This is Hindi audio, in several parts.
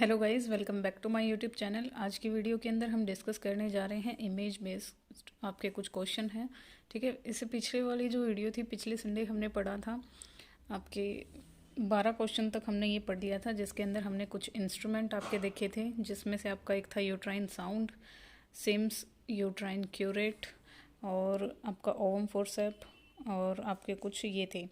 Hello guys, welcome back to my YouTube channel. आज की वीडियो के अंदर हम डिस्कस करने जा रहे हैं इमेज बेस्ड आपके कुछ क्वेश्चन हैं। ठीक है, इससे पिछले वाली जो वीडियो थी पिछले संडे हमने पढ़ा था आपके 12 क्वेश्चन तक हमने ये पढ़ लिया था, जिसके अंदर हमने कुछ इंस्ट्रूमेंट आपके देखे थे, जिसमें से आपका एक था uterine sound, Sims uterine curette और आपका ओवम फोर्सेप और आपके कुछ ये थे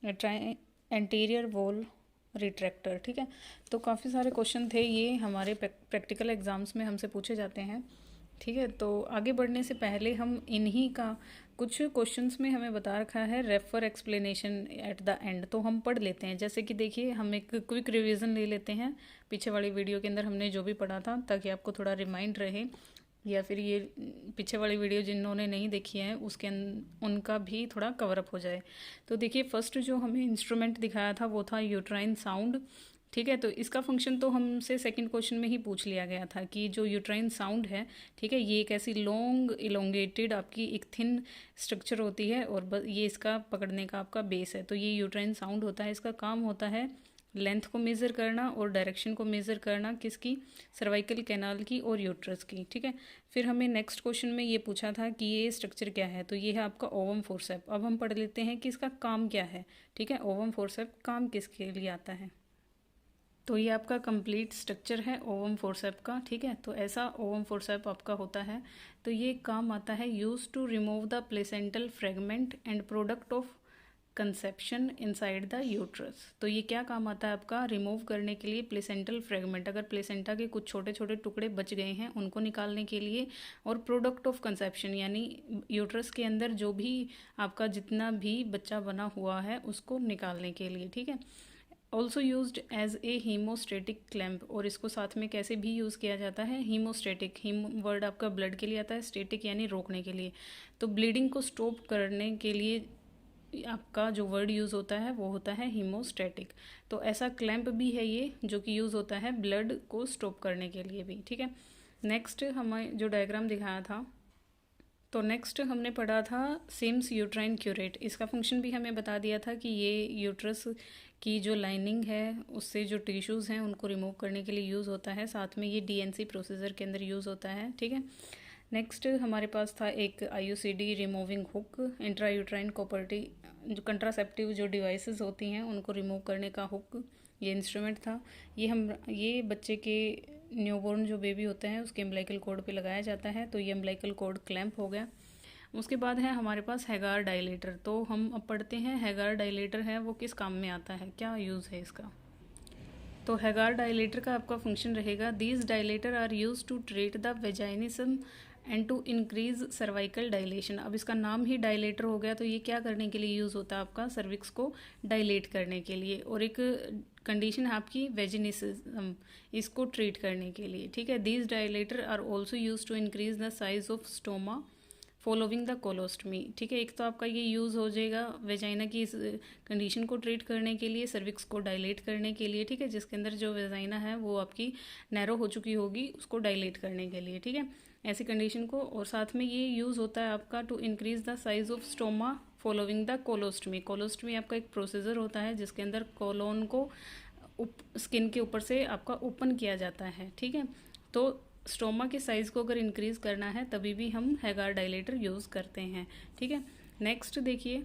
एंटीरियर वॉल रिट्रैक्टर। ठीक है, तो काफ़ी सारे क्वेश्चन थे, ये हमारे प्रैक्टिकल एग्ज़ाम्स में हमसे पूछे जाते हैं। ठीक है, तो आगे बढ़ने से पहले हम इन्हीं का कुछ क्वेश्चंस में हमें बता रखा है refer explanation at the end, तो हम पढ़ लेते हैं। जैसे कि देखिए, हम एक क्विक रिवीजन ले लेते हैं पीछे वाली वीडियो के अंदर हमने जो भी पढ़ा था, ताकि आपको थोड़ा रिमाइंड रहे, या फिर ये पीछे वाली वीडियो जिन्होंने नहीं देखी है उसके उनका भी थोड़ा कवरअप हो जाए। तो देखिए, फर्स्ट जो हमें इंस्ट्रूमेंट दिखाया था वो था यूट्राइन साउंड। ठीक है, तो इसका फंक्शन तो हमसे सेकंड क्वेश्चन में ही पूछ लिया गया था कि जो यूट्राइन साउंड है, ठीक है, ये एक ऐसी लॉन्ग इलोंगेटेड आपकी एक थिन स्ट्रक्चर होती है और ये इसका पकड़ने का आपका बेस है। तो ये यूट्राइन साउंड होता है, इसका काम होता है लेंथ को मेज़र करना और डायरेक्शन को मेज़र करना, किसकी, सर्वाइकल कैनाल की और यूट्रस की। ठीक है, फिर हमें नेक्स्ट क्वेश्चन में ये पूछा था कि ये स्ट्रक्चर क्या है, तो ये है आपका ओवम फोर्सेप। अब हम पढ़ लेते हैं कि इसका काम क्या है। ठीक है, ओवम फोर्सेप काम किसके लिए आता है, तो ये आपका कंप्लीट स्ट्रक्चर है ओवम फोर्सेप का। ठीक है, तो ऐसा ओवम फोर्सेप आपका होता है, तो ये काम आता है use to remove the placental fragment and product of conception inside the uterus. तो ये क्या काम आता है आपका, रिमूव करने के लिए प्लेसेंटल फ्रेगमेंट, अगर प्लेसेंटा के कुछ छोटे छोटे टुकड़े बच गए हैं उनको निकालने के लिए, और प्रोडक्ट ऑफ कंसेप्शन यानी यूट्रस के अंदर जो भी आपका जितना भी बच्चा बना हुआ है उसको निकालने के लिए। ठीक है, also used as a haemostatic clamp, और इसको साथ में कैसे भी यूज़ किया जाता है, हीमोस्टेटिक, हीम वर्ड आपका ब्लड के लिए आता है, स्टेटिक यानी रोकने के लिए, तो ब्लीडिंग को स्टॉप करने के लिए आपका जो वर्ड यूज़ होता है वो होता है हीमोस्टेटिक। तो ऐसा क्लैंप भी है ये, जो कि यूज़ होता है ब्लड को स्टॉप करने के लिए भी। ठीक है, नेक्स्ट हमें जो डायग्राम दिखाया था, तो नेक्स्ट हमने पढ़ा था सिम्स यूट्राइन क्यूरेट। इसका फंक्शन भी हमें बता दिया था कि ये यूट्रस की जो लाइनिंग है उससे जो टिश्यूज़ हैं उनको रिमूव करने के लिए यूज़ होता है, साथ में ये डीएनसी प्रोसीजर के अंदर यूज़ होता है। ठीक है, नेक्स्ट हमारे पास था एक IUCD removing hook, intra uterine copper T, जो कंट्रासेप्टिव जो डिवाइसेस होती हैं उनको रिमूव करने का हुक, ये इंस्ट्रूमेंट था। ये बच्चे के न्यूबॉर्न जो बेबी होते हैं उसके एम्ब्लाइकल कॉर्ड पे लगाया जाता है, तो ये एम्ब्लाइकल कॉर्ड क्लैंप हो गया। उसके बाद है हमारे पास हैगार डायलेटर। तो हम अब पढ़ते हैं हैगार डायलेटर है वो किस काम में आता है, क्या यूज़ है इसका। तो हैगार डायलेटर का आपका फंक्शन रहेगा, these dilator are use to treat the vaginismus and to increase cervical dilation. अब इसका नाम ही डायलेटर हो गया, तो ये क्या करने के लिए यूज़ होता है आपका, सर्विक्स को डायलेट करने के लिए, और एक कंडीशन है आपकी वेजिनिज्म, इसको ट्रीट करने के लिए। ठीक है, these dilator are also use to increase the size of stoma following the colostomy. ठीक है, एक तो आपका ये यूज़ हो जाएगा वेजाइना की इस कंडीशन को ट्रीट करने के लिए, सर्विक्स को डायलेट करने के लिए। ठीक है, जिसके अंदर जो वेजाइना है वो आपकी नैरो हो चुकी होगी, उसको डायलेट करने के लिए। ठीक है, ऐसी कंडीशन को, और साथ में ये यूज़ होता है आपका to increase the size of stoma following the colostomy. Colostomy आपका एक प्रोसीजर होता है जिसके अंदर कोलोन को स्किन के ऊपर से आपका ओपन किया जाता है। ठीक है, तो स्टोमा के साइज़ को अगर इंक्रीज़ करना है तभी भी हम हैगार डायलेटर यूज़ करते हैं। ठीक है, नेक्स्ट देखिए,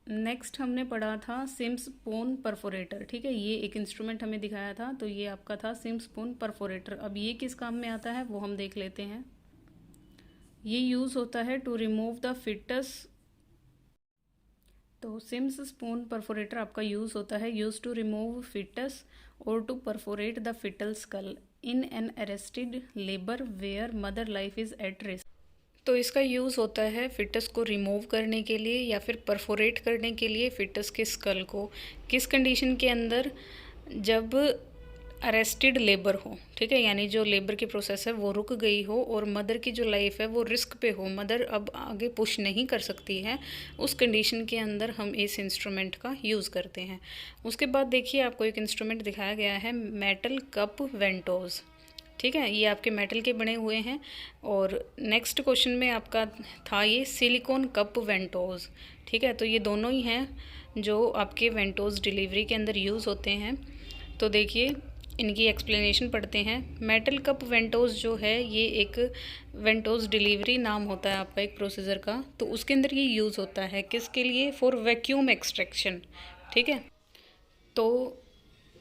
नेक्स्ट हमने पढ़ा था सिम्स पोन परफोरेटर। ठीक है, ये एक इंस्ट्रूमेंट हमें दिखाया था, तो ये आपका था सिम्स पोन परफोरेटर। अब ये किस काम में आता है वो हम देख लेते हैं। ये यूज़ होता है टू रिमूव द फिटस, तो सिम्स स्पून परफोरेटर आपका यूज़ होता है यूज टू रिमूव फिटस और to perforate the fetal skull in an arrested labour where mother life is at risk. तो इसका यूज़ होता है फिटस को रिमूव करने के लिए या फिर परफोरेट करने के लिए फिटस के स्कल को, किस कंडीशन के अंदर, जब अरेस्टेड लेबर हो। ठीक है, यानी जो लेबर की प्रोसेस है वो रुक गई हो और मदर की जो लाइफ है वो रिस्क पे हो, मदर अब आगे पुश नहीं कर सकती है, उस कंडीशन के अंदर हम इस इंस्ट्रूमेंट का यूज़ करते हैं। उसके बाद देखिए, आपको एक इंस्ट्रूमेंट दिखाया गया है मेटल कप वेंटोज। ठीक है, ये आपके मेटल के बने हुए हैं, और नेक्स्ट क्वेश्चन में आपका था ये सिलिकॉन कप वेंटोज। ठीक है, तो ये दोनों ही हैं जो आपके वेंटोज डिलीवरी के अंदर यूज़ होते हैं। तो देखिए, इनकी एक्सप्लेनेशन पढ़ते हैं। मेटल कप वेंटोस जो है ये एक वेंटोस डिलीवरी नाम होता है आपका एक प्रोसीजर का। तो उसके अंदर ये यूज़ होता है किसके लिए? For vacuum extraction. ठीक है, तो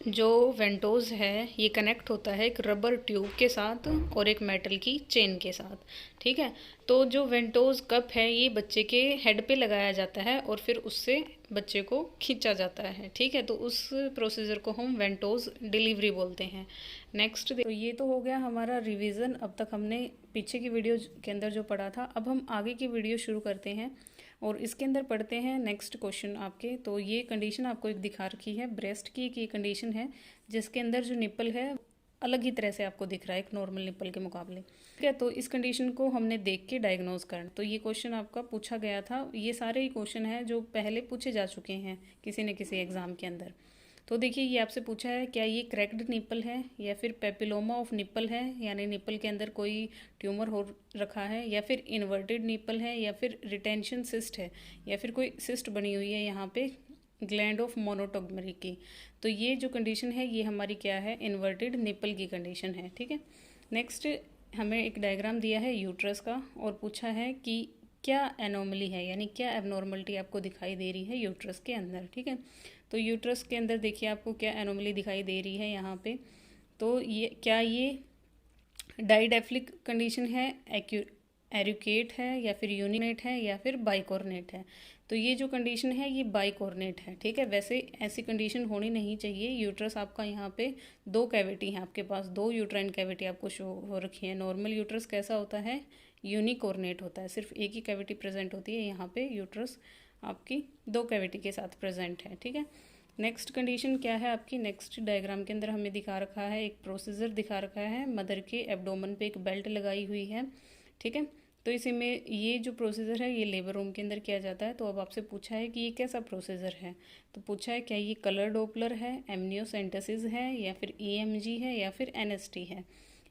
जो वेंटोज़ है ये कनेक्ट होता है एक रबर ट्यूब के साथ और एक मेटल की चेन के साथ। ठीक है, तो जो वेंटोज़ कप है ये बच्चे के हेड पे लगाया जाता है और फिर उससे बच्चे को खींचा जाता है। ठीक है, तो उस प्रोसीजर को हम वेंटोज़ डिलीवरी बोलते हैं। नेक्स्ट, तो ये तो हो गया हमारा रिवीजन। अब तक हमने पीछे की वीडियो के अंदर जो पढ़ा था, अब हम आगे की वीडियो शुरू करते हैं और इसके अंदर पढ़ते हैं नेक्स्ट क्वेश्चन आपके। तो ये कंडीशन आपको एक दिखा रखी है ब्रेस्ट की, एक ये कंडीशन है जिसके अंदर जो निप्पल है अलग ही तरह से आपको दिख रहा है एक नॉर्मल निप्पल के मुकाबले। ठीक है, तो इस कंडीशन को हमने देख के डायग्नोज करना। तो ये क्वेश्चन आपका पूछा गया था। ये सारे ही क्वेश्चन हैं जो पहले पूछे जा चुके हैं किसी न किसी एग्जाम के अंदर। तो देखिए, ये आपसे पूछा है क्या ये क्रैक्ड निप्पल है या फिर पेपिलोमा ऑफ निप्पल है, यानी निप्पल के अंदर कोई ट्यूमर हो रखा है, या फिर इन्वर्टेड निप्पल है, या फिर रिटेंशन सिस्ट है, या फिर कोई सिस्ट बनी हुई है यहाँ पे ग्लैंड ऑफ मोनोटोगमरी की। तो ये जो कंडीशन है ये हमारी क्या है? इन्वर्टेड निप्पल की कंडीशन है। ठीक है, नेक्स्ट हमें एक डायग्राम दिया है यूट्रस का और पूछा है कि क्या एनोमली है, यानी क्या एबनॉर्मलिटी आपको दिखाई दे रही है यूट्रस के अंदर। ठीक है, तो यूट्रस के अंदर देखिए आपको क्या एनोमली दिखाई दे रही है यहाँ पे। तो ये क्या ये डाइडेफ्लिक कंडीशन है, एरुकेट है, या फिर यूनिनेट है, या फिर बाइकॉर्नेट है। तो ये जो कंडीशन है ये बाइकॉर्नेट है। ठीक है, वैसे ऐसी कंडीशन होनी नहीं चाहिए। यूट्रस आपका यहाँ पे दो कैविटी है, आपके पास दो यूट्राइन कैविटी आपको शो हो रखी है। नॉर्मल यूट्रस कैसा होता है? यूनिकॉर्नेट होता है, सिर्फ एक ही कैविटी प्रेजेंट होती है। यहाँ पे यूट्रस आपकी दो कैविटी के साथ प्रेजेंट है। ठीक है, नेक्स्ट कंडीशन क्या है आपकी? नेक्स्ट डायग्राम के अंदर हमें दिखा रखा है एक प्रोसीजर दिखा रखा है। मदर के एब्डोमेन पे एक बेल्ट लगाई हुई है। ठीक है, तो इसी में ये जो प्रोसीजर है ये लेबर रूम के अंदर किया जाता है। तो अब आपसे पूछा है कि ये कैसा प्रोसीजर है। तो पूछा है क्या ये कलर डोपलर है, एमनियोसेंटेसिस है, या फिर ईएमजी है, या फिर एनएसटी है।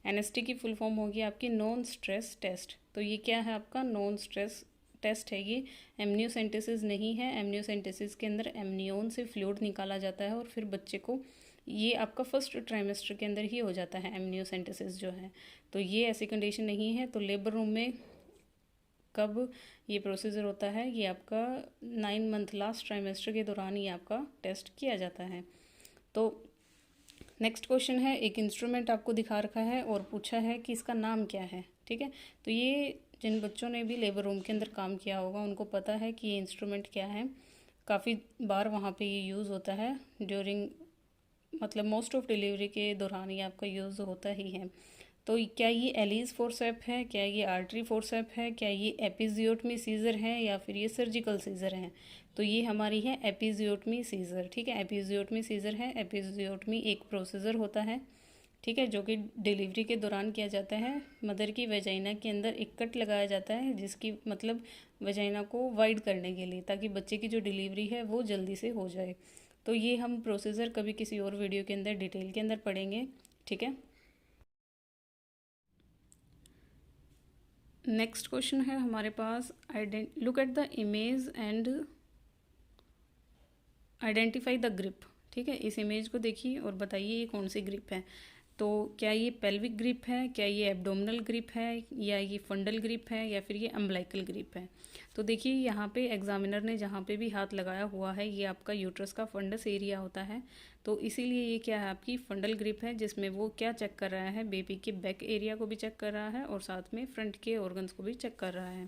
एनएसटी की फुल फॉर्म होगी आपकी नॉन स्ट्रेस टेस्ट। तो ये क्या है आपका? नॉन स्ट्रेस टेस्ट है ये। एमनियोसेंटेसिस नहीं है। एमनियोसेंटेसिस के अंदर एमनियोन से फ्लूइड निकाला जाता है और फिर बच्चे को, ये आपका फर्स्ट ट्राइमेस्टर के अंदर ही हो जाता है एमनियोसेंटेसिस जो है। तो ये ऐसी कंडीशन नहीं है। तो लेबर रूम में कब ये प्रोसीजर होता है? ये आपका 9 मंथ लास्ट ट्राइमेस्टर के दौरान ये आपका टेस्ट किया जाता है। तो नेक्स्ट क्वेश्चन है, एक इंस्ट्रूमेंट आपको दिखा रखा है और पूछा है कि इसका नाम क्या है। ठीक है, तो ये जिन बच्चों ने भी लेबर रूम के अंदर काम किया होगा उनको पता है कि ये इंस्ट्रूमेंट क्या है। काफ़ी बार वहाँ पे ये यूज़ होता है ड्यूरिंग, मतलब मोस्ट ऑफ डिलीवरी के दौरान ये आपका यूज़ होता ही है। तो क्या ये एलीज फोर्सेप है, क्या ये आर्टरी फोर्सेप है, क्या ये एपिजियोटमी सीज़र है, या फिर ये सर्जिकल सीज़र है? तो ये हमारी है एपिजियोटमी सीज़र। ठीक है, एपिजियोटमी सीज़र है। एपिजियोटमी एक प्रोसीजर होता है, ठीक है, जो कि डिलीवरी के दौरान किया जाता है। मदर की वेजाइना के अंदर एक कट लगाया जाता है जिसकी मतलब वेजाइना को वाइड करने के लिए, ताकि बच्चे की जो डिलीवरी है वो जल्दी से हो जाए। तो ये हम प्रोसीजर कभी किसी और वीडियो के अंदर डिटेल के अंदर पढ़ेंगे। ठीक है, नेक्स्ट क्वेश्चन है हमारे पास, look at the image and identify the grip. ठीक है, इस इमेज को देखिए और बताइए ये कौन सी ग्रिप है। तो क्या ये पेल्विक ग्रिप है, क्या ये एब्डोमिनल ग्रिप है, या ये फंडल ग्रिप है, या फिर ये अम्बलाइकल ग्रिप है। तो देखिए यहाँ पे एग्जामिनर ने जहाँ पे भी हाथ लगाया हुआ है ये आपका यूट्रस का फंडस एरिया होता है। तो इसीलिए ये क्या है आपकी फंडल ग्रिप है, जिसमें वो क्या चेक कर रहा है? बेबी के बैक एरिया को भी चेक कर रहा है और साथ में फ्रंट के ऑर्गन्स को भी चेक कर रहा है।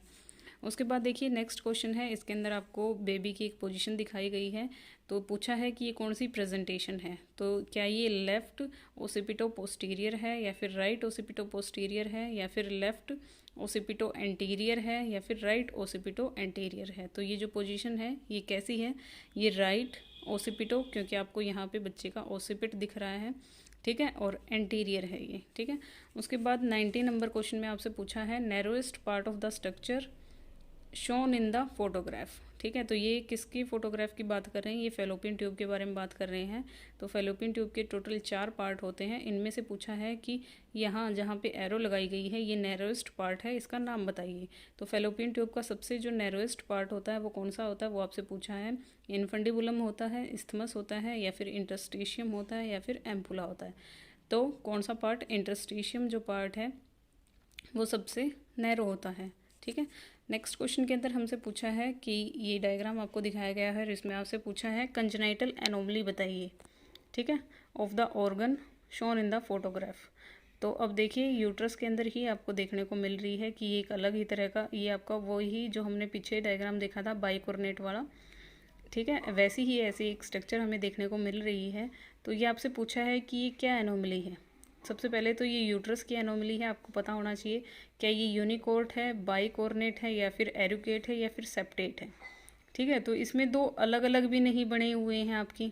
उसके बाद देखिए नेक्स्ट क्वेश्चन है, इसके अंदर आपको बेबी की एक पोजीशन दिखाई गई है। तो पूछा है कि ये कौन सी प्रेजेंटेशन है। तो क्या ये लेफ़्ट ओसिपिटो पोस्टीरियर है, या फिर राइट ओसिपिटो पोस्टीरियर है, या फिर लेफ़्ट ओसिपिटो एंटीरियर है, या फिर राइट ओसिपिटो एंटीरियर है। तो ये जो पोजीशन है ये कैसी है? ये राइट ओसिपिटो, क्योंकि आपको यहाँ पे बच्चे का ओसिपिट दिख रहा है। ठीक है, और एंटीरियर है ये। ठीक है, उसके बाद 90 नंबर क्वेश्चन में आपसे पूछा है, narrowest part of the structure shown in the photograph. ठीक है, तो ये किसकी फोटोग्राफ की बात कर रहे हैं, ये फेलोपियन ट्यूब के बारे में बात कर रहे हैं। तो फेलोपियन ट्यूब के टोटल 4 पार्ट होते हैं। इनमें से पूछा है कि यहाँ जहाँ पे एरो लगाई गई है ये नैरोएस्ट पार्ट है, इसका नाम बताइए। तो फेलोपियन ट्यूब का सबसे जो नैरोएस्ट पार्ट होता है वो कौन सा होता है, वो आपसे पूछा है। इनफंडिबुलम होता है, इस्थमस होता है, या फिर इंटरस्टिशियम होता है, या फिर एम्पुला होता है। तो कौन सा पार्ट, इंटरस्टिशियम जो पार्ट है वो सबसे नैरो होता है। ठीक है, नेक्स्ट क्वेश्चन के अंदर हमसे पूछा है कि ये डायग्राम आपको दिखाया गया है, इसमें आपसे पूछा है कंजेनाइटल एनोमली बताइए। ठीक है, of the organ shown in the photograph. तो अब देखिए यूट्रस के अंदर ही आपको देखने को मिल रही है कि ये एक अलग ही तरह का, ये आपका वही जो हमने पीछे डायग्राम देखा था बाइकोर्नेट वाला। ठीक है, वैसी ही ऐसी एक स्ट्रक्चर हमें देखने को मिल रही है। तो ये आपसे पूछा है कि ये क्या एनोमली है। सबसे पहले तो ये यूट्रस की एनोमली है, आपको पता होना चाहिए क्या ये यूनिकोर्ट है, बाइकोर्नेट है, या फिर एरुकेट है, या फिर सेप्टेट है। ठीक है, तो इसमें 2 अलग अलग भी नहीं बने हुए हैं आपकी,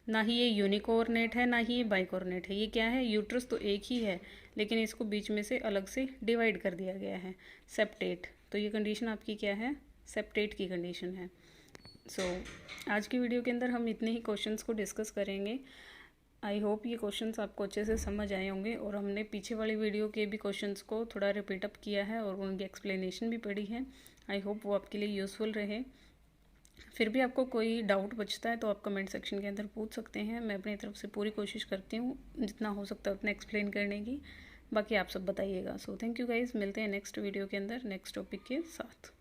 ना ही ये यूनिकोर्नेट है ना ही ये बाइकोर्नेट है। ये क्या है, यूट्रस तो एक ही है लेकिन इसको बीच में से अलग से डिवाइड कर दिया गया है, सेप्टेट। तो ये कंडीशन आपकी क्या है, सेप्टेट की कंडीशन है। आज की वीडियो के अंदर हम इतने ही क्वेश्चंस को डिस्कस करेंगे। आई होप ये क्वेश्चंस आपको अच्छे से समझ आए होंगे, और हमने पीछे वाली वीडियो के भी क्वेश्चंस को थोड़ा रिपीट अप किया है और उनकी एक्सप्लेनेशन भी पढ़ी है। आई होप वो आपके लिए यूज़फुल रहे। फिर भी आपको कोई डाउट बचता है तो आप कमेंट सेक्शन के अंदर पूछ सकते हैं। मैं अपनी तरफ से पूरी कोशिश करती हूँ जितना हो सकता है उतना एक्सप्लेन करने की। बाकी आप सब बताइएगा। थैंक यू गाइज़, मिलते हैं नेक्स्ट वीडियो के अंदर नेक्स्ट टॉपिक के साथ।